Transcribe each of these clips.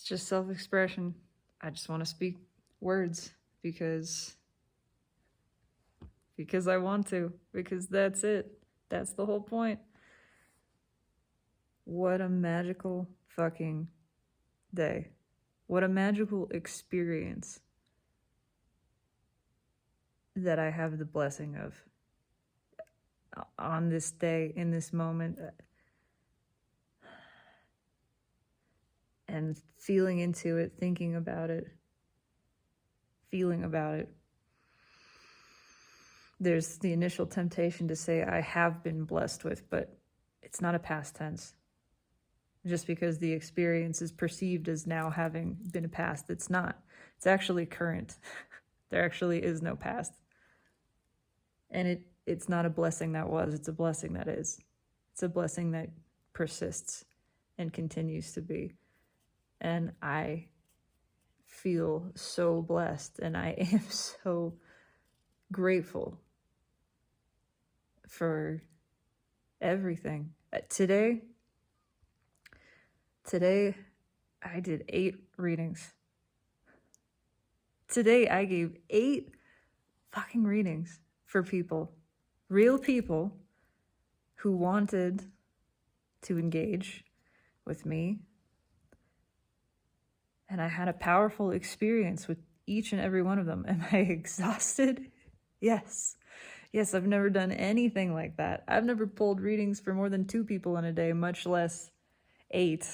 just self-expression. I just want to speak words because I want to, because that's it. That's the whole point. What a magical fucking day. What a magical experience that I have the blessing of on this day, in this moment, and feeling into it, thinking about it, feeling about it. There's the initial temptation to say I have been blessed with, but it's not a past tense. Just because the experience is perceived as now having been a past, it's not. It's actually current. There actually is no past. And it's not a blessing that was, it's a blessing that is. It's a blessing that persists and continues to be. And I feel so blessed, and I am so grateful for everything. Today I did 8 readings. Today I gave 8 fucking readings for people, real people who wanted to engage with me. And I had a powerful experience with each and every one of them. Am I exhausted? Yes. Yes, I've never done anything like that. I've never pulled readings for more than 2 people in a day, much less 8.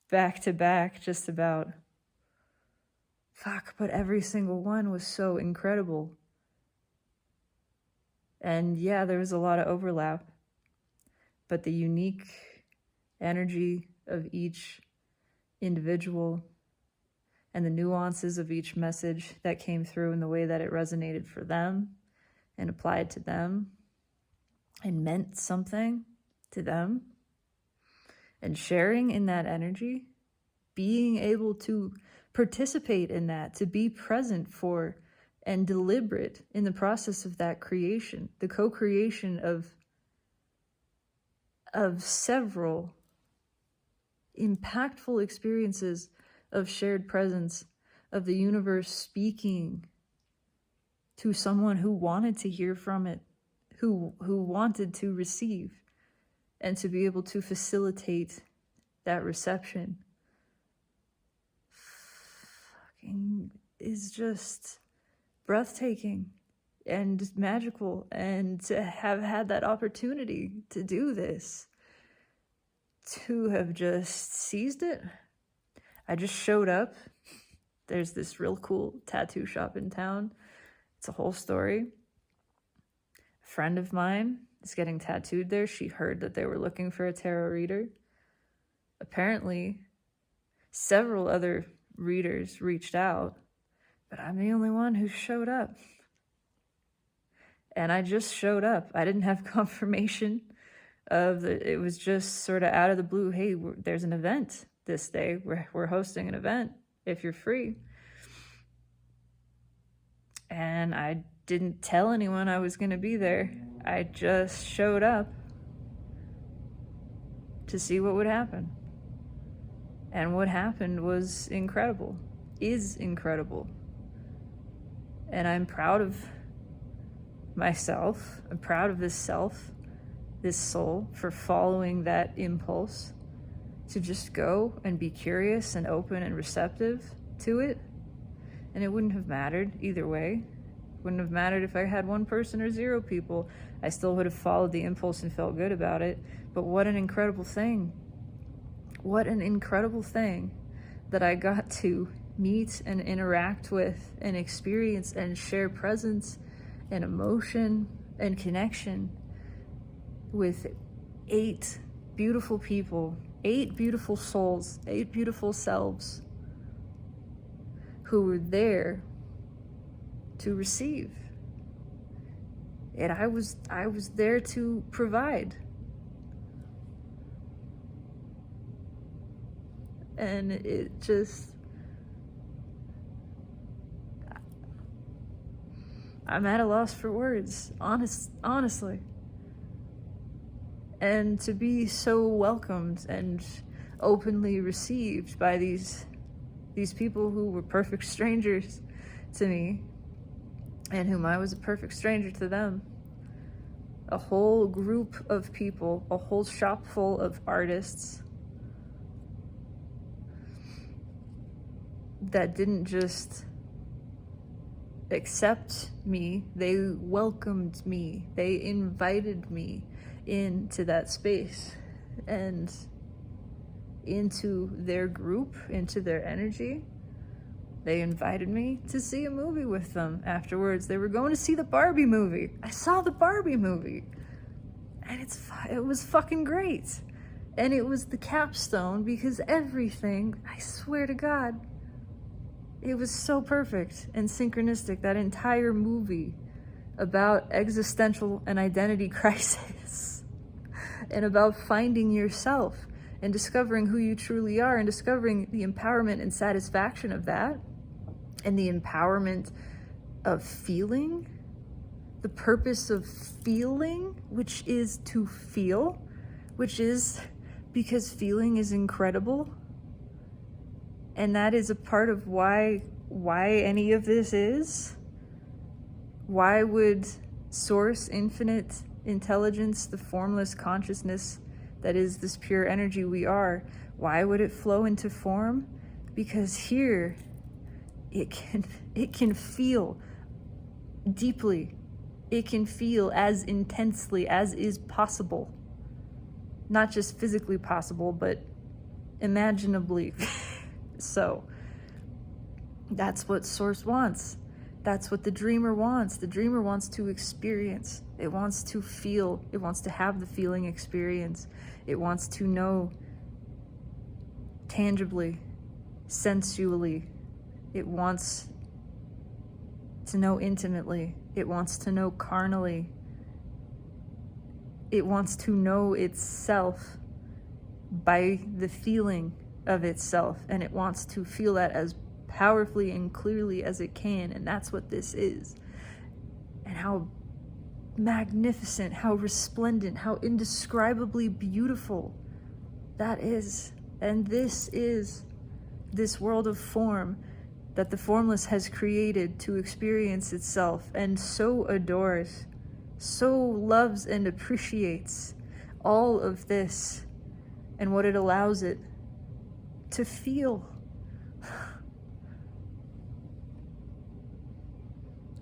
Back to back, just about. Fuck, but every single one was so incredible. And yeah, there was a lot of overlap, but the unique energy of each individual and the nuances of each message that came through and the way that it resonated for them and applied to them and meant something to them, and sharing in that energy, being able to participate in that, to be present for and deliberate in the process of that creation, the co-creation of several impactful experiences of shared presence, of the universe speaking to someone who wanted to hear from it, who wanted to receive, and to be able to facilitate that reception. Fucking is just breathtaking and magical, and to have had that opportunity to do this, to have just seized it. I just showed up. There's this real cool tattoo shop in town. It's a whole story. A friend of mine is getting tattooed there. She heard that they were looking for a tarot reader. Apparently, several other readers reached out, but I'm the only one who showed up. And I just showed up. I didn't have confirmation of it was just sort of out of the blue. Hey, there's an event this day. We're hosting an event if you're free. And I didn't tell anyone I was going to be there. I just showed up to see what would happen. And what happened was incredible, is incredible. And I'm proud of myself. I'm proud of this self, this soul, for following that impulse to just go and be curious and open and receptive to it. And it wouldn't have mattered either way. It wouldn't have mattered if I had 1 person or 0 people. I still would have followed the impulse and felt good about it. But what an incredible thing. What an incredible thing that I got to meet and interact with and experience and share presence and emotion and connection with 8 beautiful people, 8 beautiful souls, 8 beautiful selves who were there to receive. And I was there to provide. And it just, I'm at a loss for words, honestly. And to be so welcomed and openly received by these people who were perfect strangers to me, and whom I was a perfect stranger to them. A whole group of people, a whole shop full of artists that didn't just accept me, they welcomed me, they invited me into that space and into their group, into their energy. They invited me to see a movie with them afterwards. They were going to see the Barbie movie. I saw the Barbie movie. And it was fucking great. And it was the capstone, because everything, I swear to God, it was so perfect and synchronistic. That entire movie about existential and identity crisis and about finding yourself and discovering who you truly are and discovering the empowerment and satisfaction of that, and the empowerment of feeling, the purpose of feeling, which is to feel, which is because feeling is incredible. And that is a part of why any of this is. Why would source, infinite intelligence, the formless consciousness that is this pure energy we are, why would it flow into form? Because here it can feel deeply. It can feel as intensely as is possible. Not just physically possible, but imaginably. So that's what Source wants. That's what the dreamer wants. The dreamer wants to experience. It wants to feel. It wants to have the feeling experience. It wants to know tangibly, sensually. It wants to know intimately. It wants to know carnally. It wants to know itself by the feeling of itself, and it wants to feel that as powerfully and clearly as it can, and that's what this is. And how magnificent, how resplendent, how indescribably beautiful that is. And this is this world of form that the formless has created to experience itself, and so adores, so loves and appreciates all of this and what it allows it to feel.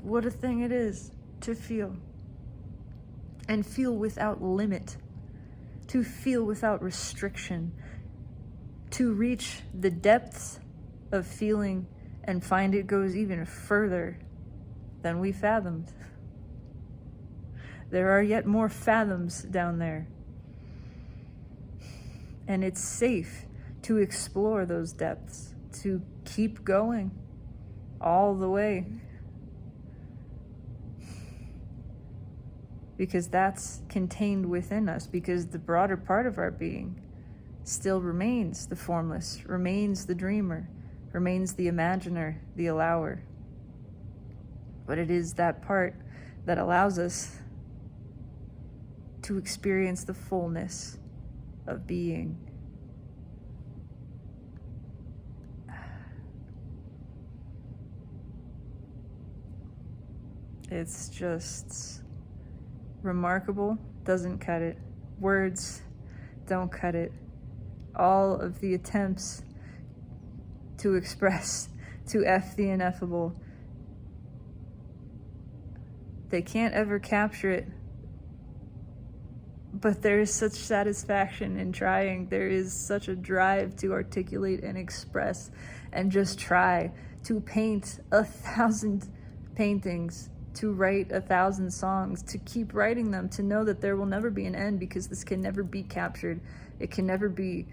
What a thing it is to feel. And feel without limit. To feel without restriction. To reach the depths of feeling and find it goes even further than we fathomed. There are yet more fathoms down there. And it's safe to explore those depths, to keep going all the way. Because that's contained within us, because the broader part of our being still remains the formless, remains the dreamer, remains the imaginer, the allower. But it is that part that allows us to experience the fullness of being. It's just remarkable. Doesn't cut it. Words don't cut it. All of the attempts to express, to F the ineffable, they can't ever capture it. But there is such satisfaction in trying. There is such a drive to articulate and express and just try to paint 1,000 paintings, to write 1,000 songs, to keep writing them, to know that there will never be an end, because this can never be captured. It can never be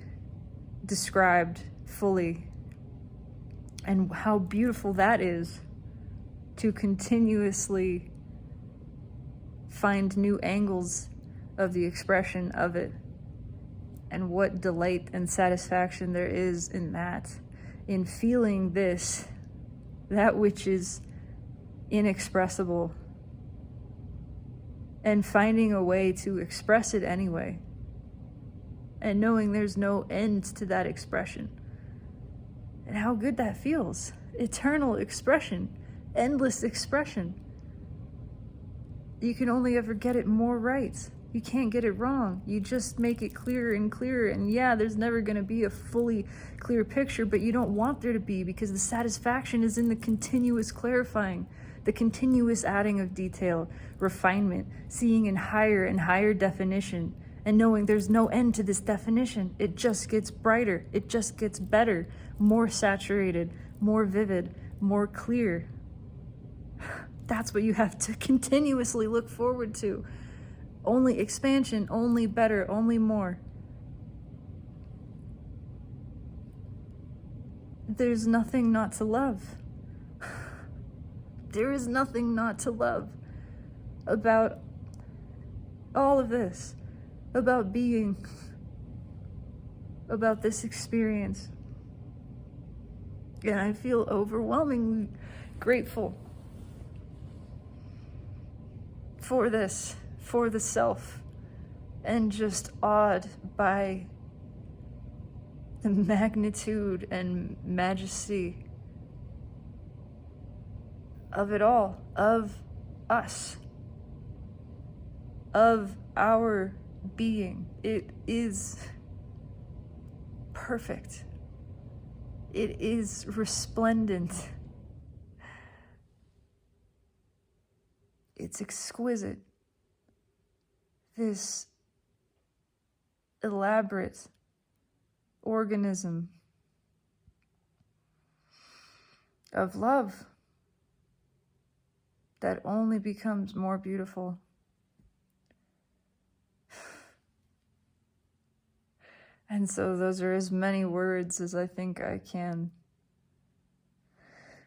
described fully. And how beautiful that is, to continuously find new angles of the expression of it. And what delight and satisfaction there is in that, in feeling this, that which is inexpressible, and finding a way to express it anyway. and knowing there's no end to that expression. And how good that feels. Eternal expression, endless expression. You can only ever get it more right. You can't get it wrong. You just make it clearer and clearer. And yeah, there's never going to be a fully clear picture, but you don't want there to be, because the satisfaction is in the continuous clarifying, the continuous adding of detail, refinement, seeing in higher and higher definition, and knowing there's no end to this definition. It just gets brighter. It just gets better, more saturated, more vivid, more clear. That's what you have to continuously look forward to. Only expansion, only better, only more. There's nothing not to love. There is nothing not to love about all of this, about being, about this experience. And I feel overwhelmingly grateful for this, for the self, and just awed by the magnitude and majesty of it all, of us, of our being. It is perfect. It is resplendent. It's exquisite. This elaborate organism of love that only becomes more beautiful. And so those are as many words as I think I can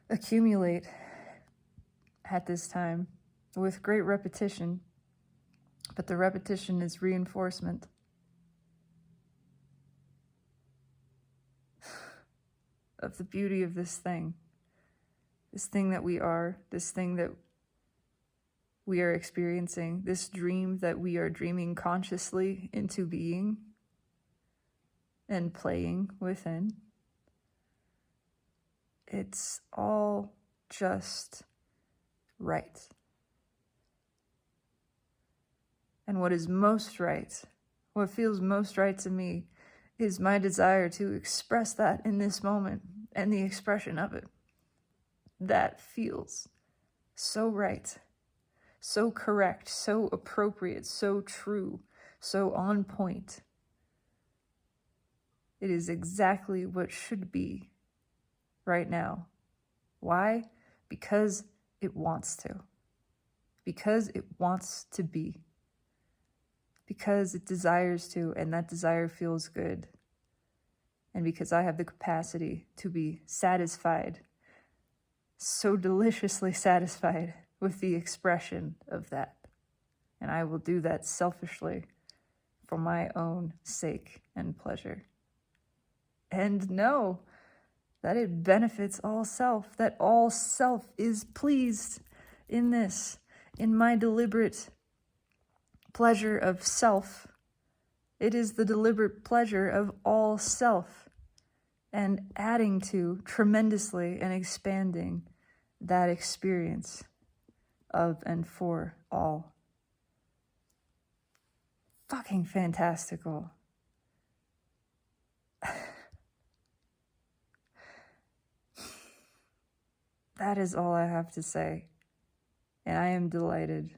accumulate at this time, with great repetition, but the repetition is reinforcement. Of the beauty of this thing that we are, this thing that we are experiencing, this dream that we are dreaming consciously into being and playing within. It's all just right. And what is most right, what feels most right to me, is my desire to express that in this moment and the expression of it. That feels so right, so correct, so appropriate, so true, so on point. It is exactly what should be right now. Why? Because it wants to. Because it wants to be. Because it desires to, and that desire feels good. And because I have the capacity to be satisfied, so deliciously satisfied with the expression of that. And I will do that selfishly for my own sake and pleasure. And know that it benefits all self, that all self is pleased in this, in my deliberate pleasure of self. It is the deliberate pleasure of all self, and adding to tremendously and expanding that experience of and for all. Fucking fantastical. That is all I have to say, and I am delighted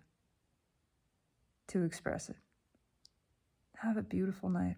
to express it. Have a beautiful night.